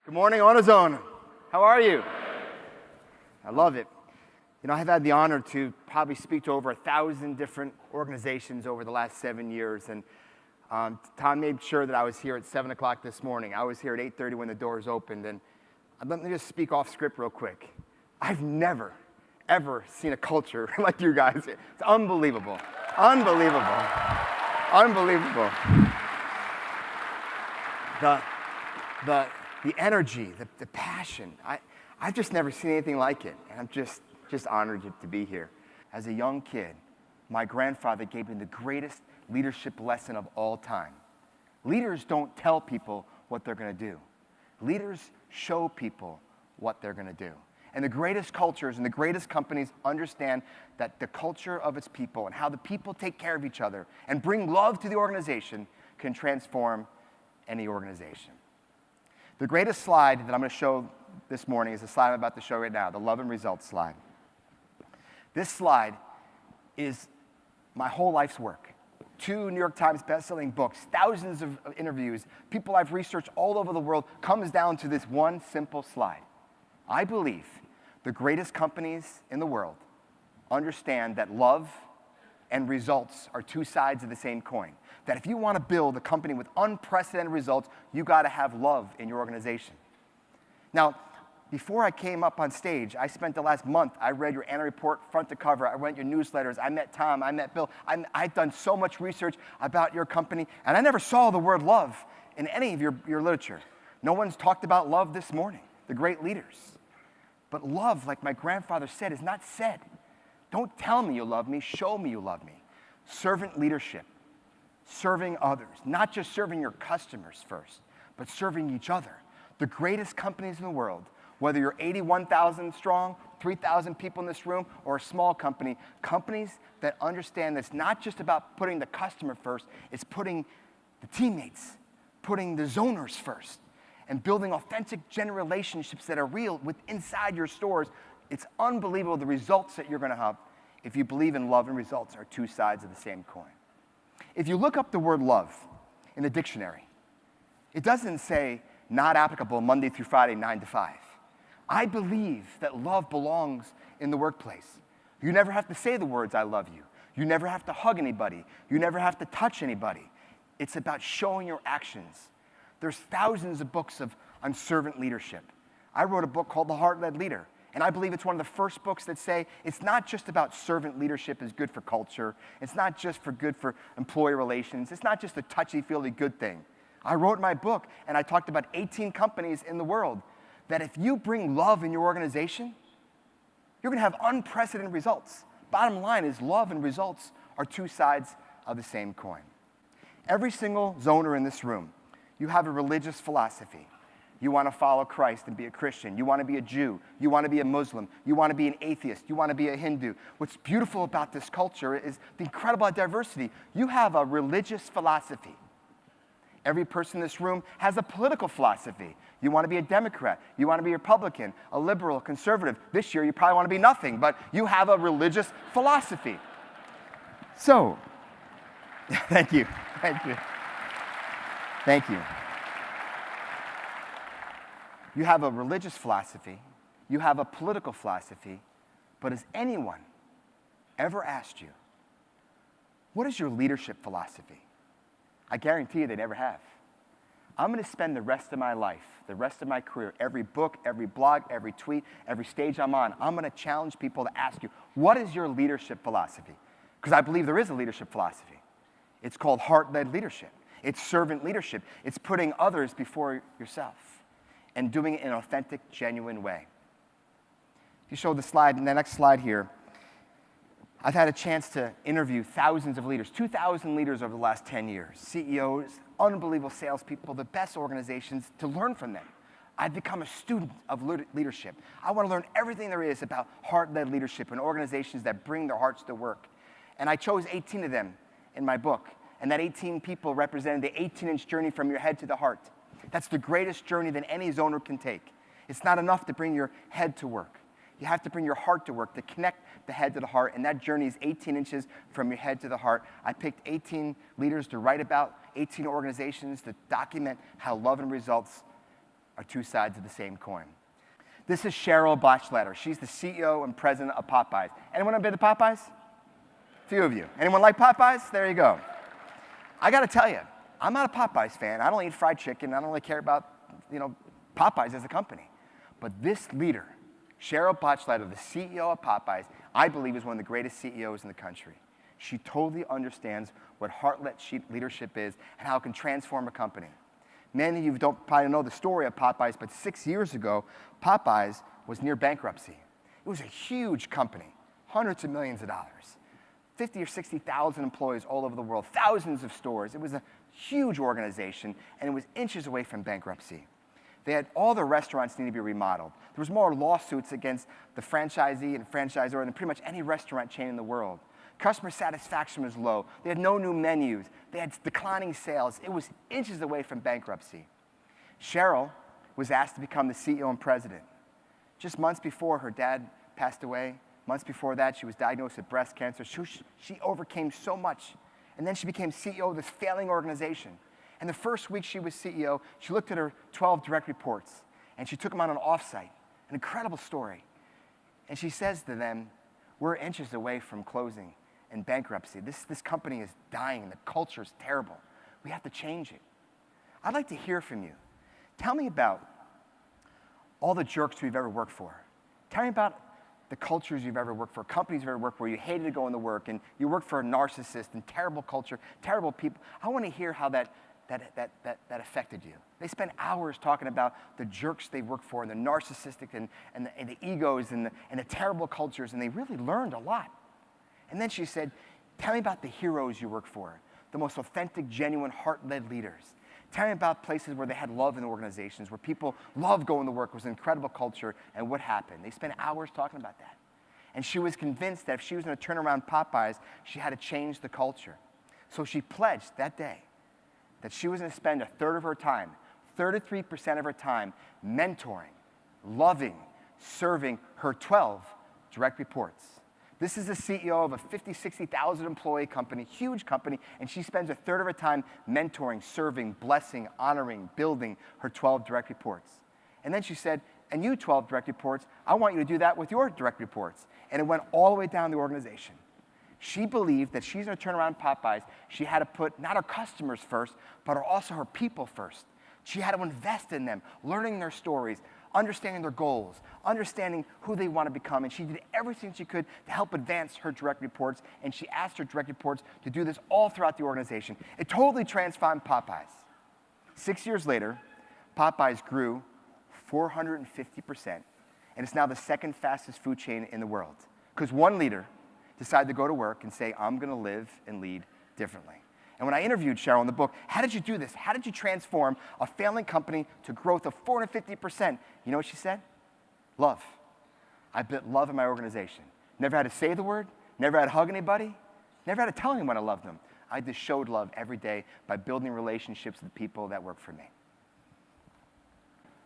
Good morning, AutoZone. How are you? I love it. You know, I've had the honor to probably speak to over 1,000 different organizations over the last 7 years, and Tom made sure that I was here at 7 o'clock this morning. I was here at 8:30 when the doors opened, and let me just speak off script real quick. I've never, ever seen a culture like you guys. It's unbelievable. Unbelievable. Unbelievable. The energy, the passion. I've just never seen anything like it, and I'm just honored to be here. As a young kid, my grandfather gave me the greatest leadership lesson of all time. Leaders don't tell people what they're going to do. Leaders show people what they're going to do. And the greatest cultures and the greatest companies understand that the culture of its people and how the people take care of each other and bring love to the organization can transform any organization. The greatest slide that I'm going to show this morning is the slide I'm about to show right now, the love and results slide. This slide is my whole life's work. 2 New York Times best-selling books, thousands of interviews, people I've researched all over the world, comes down to this one simple slide. I believe the greatest companies in the world understand that love and results are 2 sides of the same coin. That if you want to build a company with unprecedented results, you got to have love in your organization. Now, before I came up on stage, I spent the last month, I read your annual report front to cover, I read your newsletters, I met Tom, I met Bill, I've done so much research about your company, and I never saw the word love in any of your literature. No one's talked about love this morning, the great leaders. But love, like my grandfather said, is not said. Don't tell me you love me, show me you love me. Servant leadership, serving others, not just serving your customers first, but serving each other. The greatest companies in the world, whether you're 81,000 strong, 3,000 people in this room, or a small company, companies that understand that it's not just about putting the customer first, it's putting the teammates, putting the zoners first, and building authentic, genuine relationships that are real inside your stores. It's unbelievable the results that you're going to have if you believe in love and results are 2 sides of the same coin. If you look up the word love in the dictionary, it doesn't say not applicable Monday through Friday, 9 to 5. I believe that love belongs in the workplace. You never have to say the words, I love you. You never have to hug anybody. You never have to touch anybody. It's about showing your actions. There's thousands of books on servant leadership. I wrote a book called The HeartLed Leader, and I believe it's one of the first books that say it's not just about servant leadership is good for culture. It's not just good for employee relations. It's not just a touchy-feely good thing. I wrote my book, and I talked about 18 companies in the world that if you bring love in your organization, you're going to have unprecedented results. Bottom line is love and results are 2 sides of the same coin. Every single zoner in this room, you have a religious philosophy. You want to follow Christ and be a Christian. You want to be a Jew. You want to be a Muslim. You want to be an atheist. You want to be a Hindu. What's beautiful about this culture is the incredible diversity. You have a religious philosophy. Every person in this room has a political philosophy. You want to be a Democrat. You want to be a Republican, a liberal, a conservative. This year, you probably want to be nothing, but you have a religious philosophy. So, thank you. Thank you. Thank you. You have a religious philosophy, you have a political philosophy, but has anyone ever asked you, what is your leadership philosophy? I guarantee you they never have. I'm going to spend the rest of my life, the rest of my career, every book, every blog, every tweet, every stage I'm on, I'm going to challenge people to ask you, what is your leadership philosophy? Because I believe there is a leadership philosophy. It's called heart-led leadership. It's servant leadership. It's putting others before yourself and doing it in an authentic, genuine way. If you show the slide, in the next slide here, I've had a chance to interview thousands of leaders, 2,000 leaders over the last 10 years, CEOs, unbelievable salespeople, the best organizations, to learn from them. I've become a student of leadership. I want to learn everything there is about heart-led leadership and organizations that bring their hearts to work. And I chose 18 of them in my book, and that 18 people represented the 18-inch journey from your head to the heart. That's the greatest journey that any zoner can take. It's not enough to bring your head to work. You have to bring your heart to work to connect the head to the heart, and that journey is 18 inches from your head to the heart. I picked 18 leaders to write about, 18 organizations to document how love and results are two sides of the same coin. This is Cheryl Bachletter. She's the CEO and president of Popeyes. Anyone ever been to Popeyes? A few of you. Anyone like Popeyes? There you go. I got to tell you, I'm not a Popeyes fan. I don't eat fried chicken. I don't really care about, Popeyes as a company. But this leader, Cheryl Bachletter, the CEO of Popeyes, I believe is one of the greatest CEOs in the country. She totally understands what HeartLed Leadership is and how it can transform a company. Many of you don't probably know the story of Popeyes, but 6 years ago, Popeyes was near bankruptcy. It was a huge company, hundreds of millions of dollars, 50 or 60,000 employees all over the world, thousands of stores. It was a huge organization, and it was inches away from bankruptcy. They had all the restaurants need to be remodeled. There was more lawsuits against the franchisee and franchisor than pretty much any restaurant chain in the world. Customer satisfaction was low. They had no new menus. They had declining sales. It was inches away from bankruptcy. Cheryl was asked to become the CEO and president. Just months before her dad passed away, months before that, she was diagnosed with breast cancer. She overcame so much. And then she became CEO of this failing organization. And the first week she was CEO, she looked at her 12 direct reports, and she took them on an offsite. An incredible story. And she says to them, we're inches away from closing and bankruptcy. This company is dying. The culture is terrible. We have to change it. I'd like to hear from you. Tell me about all the jerks we've ever worked for. Tell me about the cultures you've ever worked for, companies you've ever worked for, where you hated to go into work, and you worked for a narcissist and terrible culture, terrible people. I want to hear how that affected you. They spend hours talking about the jerks they work for and the narcissistic and the egos and the terrible cultures, and they really learned a lot. And then she said, tell me about the heroes you work for, the most authentic, genuine, heart-led leaders. Tell me about places where they had love in organizations, where people loved going to work, was an incredible culture, and what happened. They spent hours talking about that. And she was convinced that if she was going to turn around Popeyes, she had to change the culture. So she pledged that day that she was going to spend a third of her time, 33% of her time, mentoring, loving, serving her 12 direct reports. This is the CEO of a 50, 60,000 employee company, huge company, and she spends a third of her time mentoring, serving, blessing, honoring, building her 12 direct reports. And then she said, and you 12 direct reports, I want you to do that with your direct reports. And it went all the way down the organization. She believed that she's going to turn around Popeyes. She had to put not her customers first, but also her people first. She had to invest in them, learning their stories, understanding their goals, understanding who they want to become. And she did everything she could to help advance her direct reports. And she asked her direct reports to do this all throughout the organization. It totally transformed Popeyes. 6 years later, Popeyes grew 450%. And it's now the second fastest food chain in the world. Because one leader decided to go to work and say, I'm going to live and lead differently. And when I interviewed Cheryl in the book, how did you do this? How did you transform a failing company to growth of 450%? You know what she said? Love. I built love in my organization. Never had to say the word, never had to hug anybody, never had to tell anyone I loved them. I just showed love every day by building relationships with the people that work for me.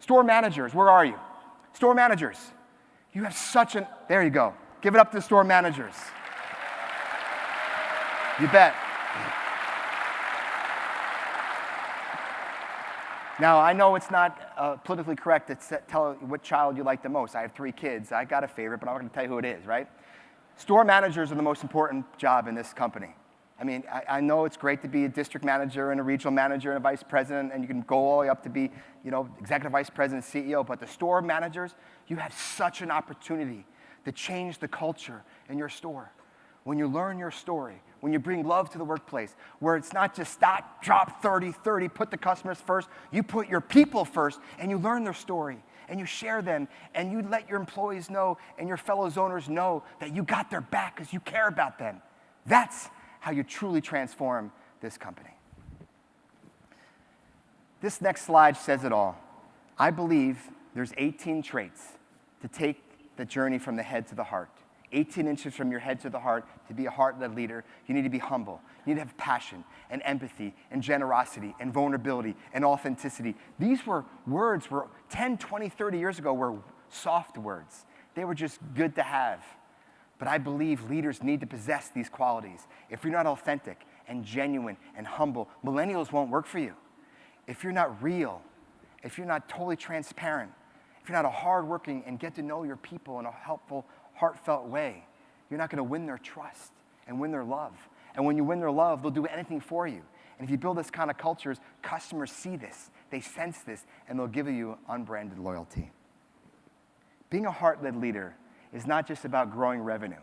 Store managers, where are you? Store managers. You have there you go. Give it up to the store managers. You bet. Now, I know it's not politically correct to tell what child you like the most. I have 3 kids. I got a favorite, but I'm not going to tell you who it is, right? Store managers are the most important job in this company. I mean, I know it's great to be a district manager and a regional manager and a vice president, and you can go all the way up to be, executive vice president, CEO, but the store managers, you have such an opportunity to change the culture in your store. When you learn your story, when you bring love to the workplace, where it's not just stop, drop, 30, put the customers first, you put your people first, and you learn their story, and you share them, and you let your employees know and your fellow zoners know that you got their back because you care about them. That's how you truly transform this company. This next slide says it all. I believe there's 18 traits to take the journey from the head to the heart. 18 inches from your head to the heart. To be a heart-led leader, you need to be humble. You need to have passion and empathy and generosity and vulnerability and authenticity. These were words were 10, 20, 30 years ago were soft words. They were just good to have. But I believe leaders need to possess these qualities. If you're not authentic and genuine and humble, millennials won't work for you. If you're not real if you're not totally transparent, if you're not a hardworking and get to know your people in a helpful, heartfelt way, you're not going to win their trust and win their love. And when you win their love, they'll do anything for you. And if you build this kind of cultures, customers see this, they sense this, and they'll give you unbranded loyalty. Being a heart-led leader is not just about growing revenue.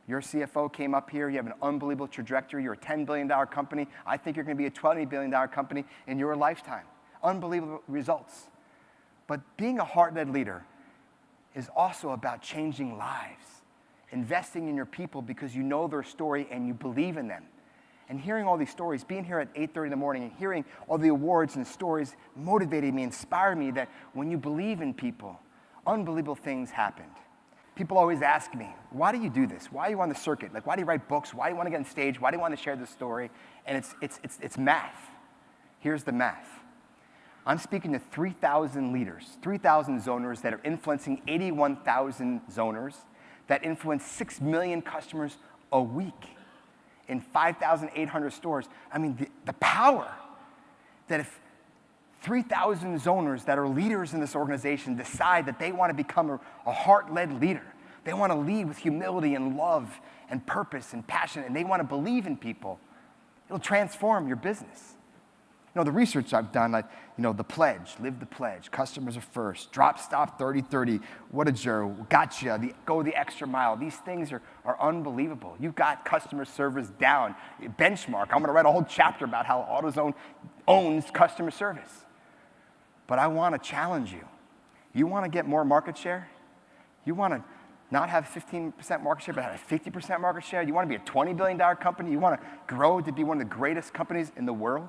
Your CFO came up here, you have an unbelievable trajectory, you're a $10 billion company. I think you're going to be a $20 billion company in your lifetime. Unbelievable results. But being a heart-led leader is also about changing lives, investing in your people because you know their story and you believe in them. And hearing all these stories, being here at 8:30 in the morning and hearing all the awards and stories motivated me, inspired me that when you believe in people, unbelievable things happened. People always ask me, why do you do this? Why are you on the circuit? Like, why do you write books? Why do you want to get on stage? Why do you want to share this story? And it's math. Here's the math. I'm speaking to 3,000 leaders, 3,000 zoners that are influencing 81,000 zoners that influence 6 million customers a week in 5,800 stores. I mean, the power that if 3,000 zoners that are leaders in this organization decide that they want to become a heart-led leader. They want to lead with humility and love and purpose and passion, and they want to believe in people. It'll transform your business. You know, the research I've done, like, you know, the pledge, live the pledge, customers are first, drop, stop, 30-30, what a Joe, gotcha, go the extra mile. These things are unbelievable. You've got customer service down. Benchmark, I'm going to write a whole chapter about how AutoZone owns customer service. But I want to challenge you. You want to get more market share? You want to not have 15% market share, but have a 50% market share? You want to be a $20 billion company? You want to grow to be one of the greatest companies in the world?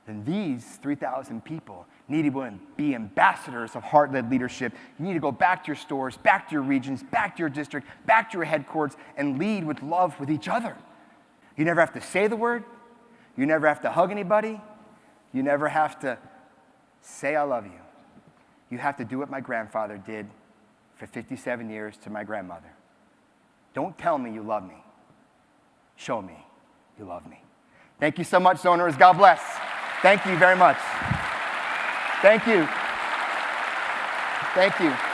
Then these 3,000 people need to be ambassadors of heart-led leadership. You need to go back to your stores, back to your regions, back to your district, back to your headquarters, and lead with love with each other. You never have to say the word. You never have to hug anybody. You never have to say I love you. You have to do what my grandfather did for 57 years to my grandmother. Don't tell me you love me. Show me you love me. Thank you so much, zoners. God bless. Thank you very much. Thank you. Thank you.